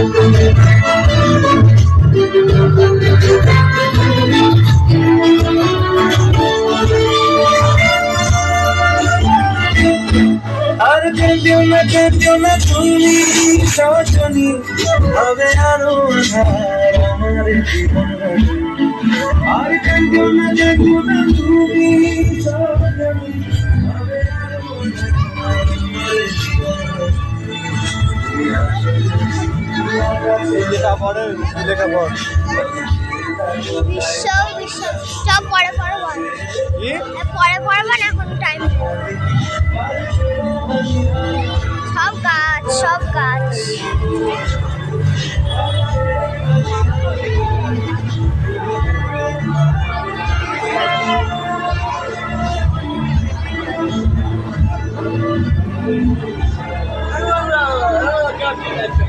আর কেঁদেও না তুমি সজনী, হবে আরো আধার আমার জীবন। আর কেঁদেও না তুমি সজনী, হবে আরো আধার আমার জীবন। লেখাপড়া বিশ্ব সব পরে বল, পরে পড়বো না, এখন টাইম। সব গাছ Gracias.